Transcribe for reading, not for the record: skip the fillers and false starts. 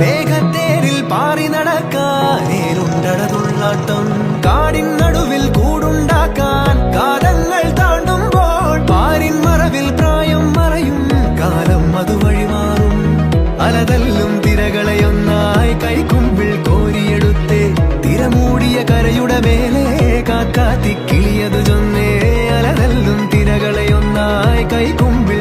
മേഘത്തേരിൽ പാറി നടക്കാനേരുണ്ടടതുള്ളാട്ടം കാടിൻ നടുവിൽ കൂടുണ്ടാക്കാൻ കാലങ്ങൾ താണ്ടുമ്പോൾ പാരിൻ മറവിൽ പ്രായം മറയും കാലം അതുവഴി മാറും അലതല്ലും തിരകളെയൊന്നായി കൈക്കുമ്പിൾ കോരിയെടുത്തേ തിരമൂടിയ കരയുടെ മേലെ കാക്കാത്തിക്കിളിയതു ചൊന്നേ അലതല്ലും തിരകളെയൊന്നായി കൈക്കുമ്പിൾ